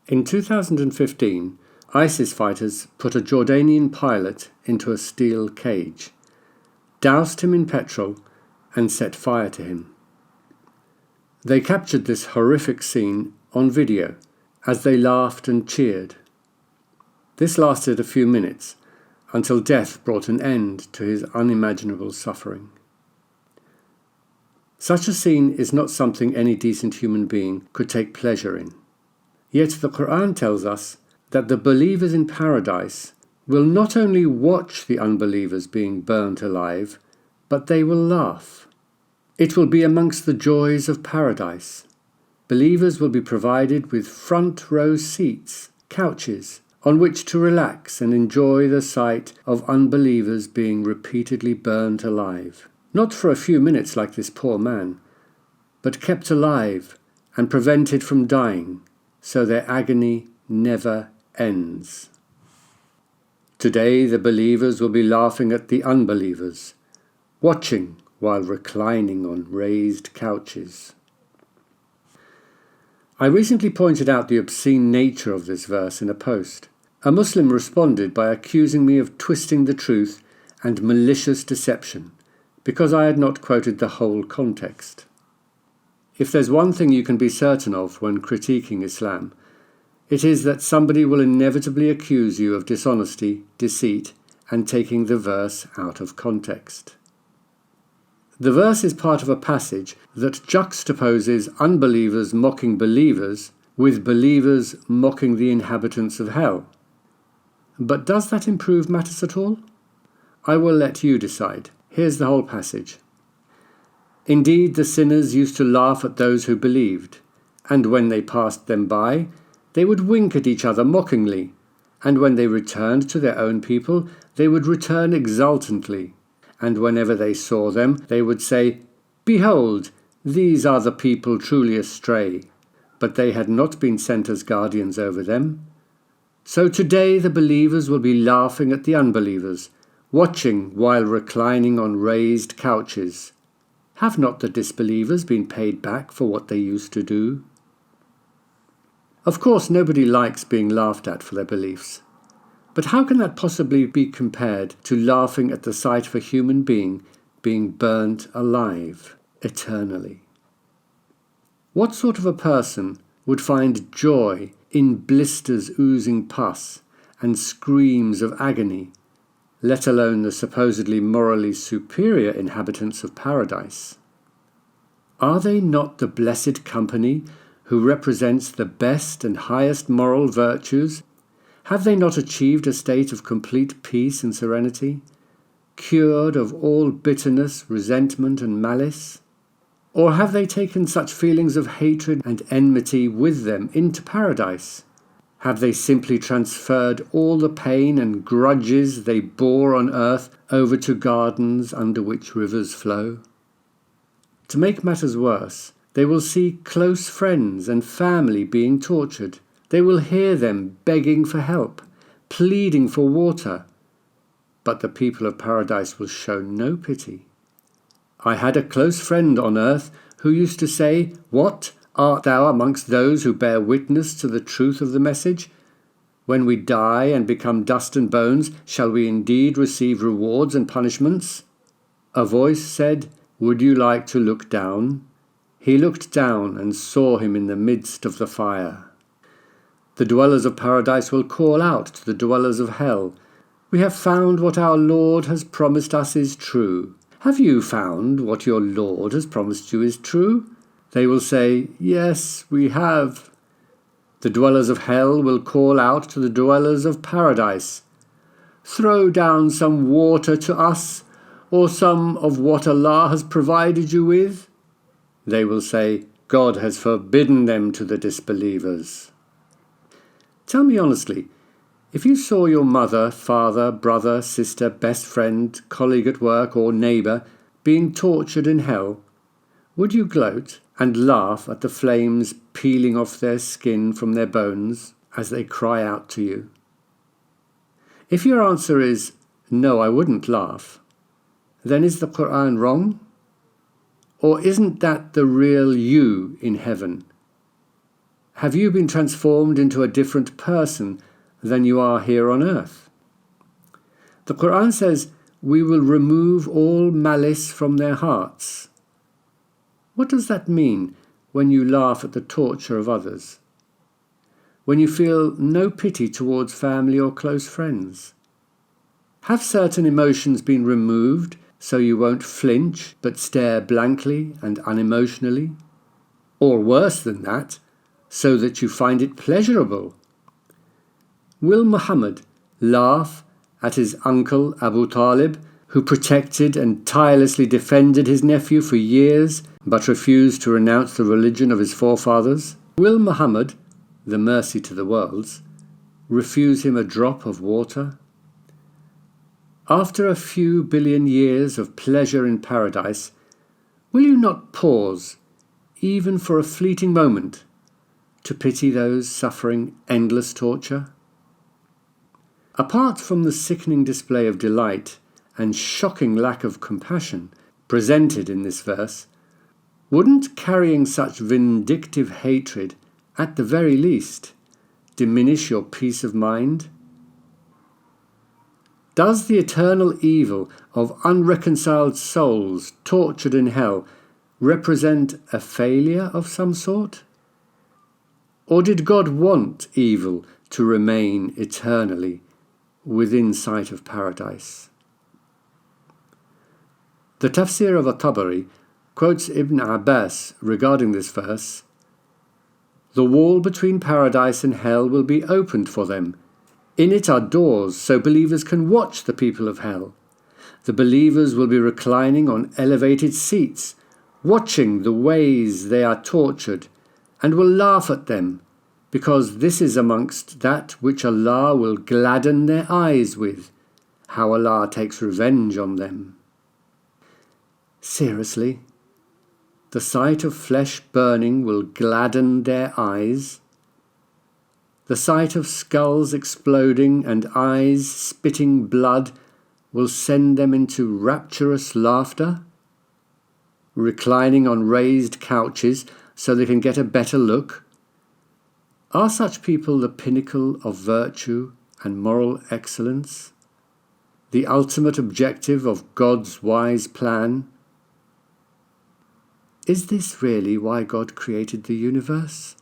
In 2015, ISIS fighters put a Jordanian pilot into a steel cage, doused him in petrol, and set fire to him. They captured this horrific scene on video as they laughed and cheered. This lasted a few minutes until death brought an end to his unimaginable suffering. Such a scene is not something any decent human being could take pleasure in. Yet the Quran tells us that the believers in paradise will not only watch the unbelievers being burnt alive, but they will laugh. It will be amongst the joys of paradise. Believers will be provided with front row seats, couches, on which to relax and enjoy the sight of unbelievers being repeatedly burnt alive. Not for a few minutes like this poor man, but kept alive and prevented from dying, so their agony never ends. Today the believers will be laughing at the unbelievers, watching while reclining on raised couches. I recently pointed out the obscene nature of this verse in a post. A Muslim responded by accusing me of twisting the truth and malicious deception, because I had not quoted the whole context. If there's one thing you can be certain of when critiquing Islam, it is that somebody will inevitably accuse you of dishonesty, deceit, and taking the verse out of context. The verse is part of a passage that juxtaposes unbelievers mocking believers with believers mocking the inhabitants of hell. But does that improve matters at all? I will let you decide. Here's the whole passage. Indeed, the sinners used to laugh at those who believed, and when they passed them by, they would wink at each other mockingly, and when they returned to their own people, they would return exultantly, and whenever they saw them, they would say, "Behold, these are the people truly astray," but they had not been sent as guardians over them. So today the believers will be laughing at the unbelievers, watching while reclining on raised couches. Have not the disbelievers been paid back for what they used to do? Of course, nobody likes being laughed at for their beliefs. But how can that possibly be compared to laughing at the sight of a human being being burnt alive eternally? What sort of a person would find joy in blisters oozing pus and screams of agony, let alone the supposedly morally superior inhabitants of paradise? Are they not the blessed company who represents the best and highest moral virtues? Have they not achieved a state of complete peace and serenity, cured of all bitterness, resentment, and malice? Or have they taken such feelings of hatred and enmity with them into paradise? Have they simply transferred all the pain and grudges they bore on earth over to gardens under which rivers flow? To make matters worse, they will see close friends and family being tortured. They will hear them begging for help, pleading for water. But the people of paradise will show no pity. I had a close friend on earth who used to say, "What? Art thou amongst those who bear witness to the truth of the message? When we die and become dust and bones, shall we indeed receive rewards and punishments?" A voice said, "Would you like to look down?" He looked down and saw him in the midst of the fire. The dwellers of paradise will call out to the dwellers of hell, "We have found what our Lord has promised us is true. Have you found what your Lord has promised you is true?" They will say, "Yes, we have." The dwellers of hell will call out to the dwellers of paradise, "Throw down some water to us, or some of what Allah has provided you with." They will say, "God has forbidden them to the disbelievers." Tell me honestly, if you saw your mother, father, brother, sister, best friend, colleague at work, or neighbour being tortured in hell, would you gloat and laugh at the flames peeling off their skin from their bones as they cry out to you? If your answer is, "No, I wouldn't laugh," then is the Quran wrong? Or isn't that the real you in heaven? Have you been transformed into a different person than you are here on earth? The Quran says, "We will remove all malice from their hearts." What does that mean when you laugh at the torture of others? When you feel no pity towards family or close friends? Have certain emotions been removed so you won't flinch but stare blankly and unemotionally? Or worse than that, so that you find it pleasurable? Will Muhammad laugh at his uncle Abu Talib, who protected and tirelessly defended his nephew for years but refused to renounce the religion of his forefathers? Will Muhammad, the mercy to the worlds, refuse him a drop of water? After a few billion years of pleasure in paradise, will you not pause, even for a fleeting moment, to pity those suffering endless torture? Apart from the sickening display of delight and shocking lack of compassion presented in this verse, wouldn't carrying such vindictive hatred, at the very least, diminish your peace of mind? Does the eternal evil of unreconciled souls tortured in hell represent a failure of some sort? Or did God want evil to remain eternally within sight of paradise? The Tafsir of At-Tabari quotes Ibn Abbas regarding this verse: "The wall between paradise and hell will be opened for them. In it are doors so believers can watch the people of hell. The believers will be reclining on elevated seats, watching the ways they are tortured, and will laugh at them, because this is amongst that which Allah will gladden their eyes with, how Allah takes revenge on them." Seriously? The sight of flesh burning will gladden their eyes? The sight of skulls exploding and eyes spitting blood will send them into rapturous laughter? Reclining on raised couches so they can get a better look? Are such people the pinnacle of virtue and moral excellence? The ultimate objective of God's wise plan? Is this really why God created the universe?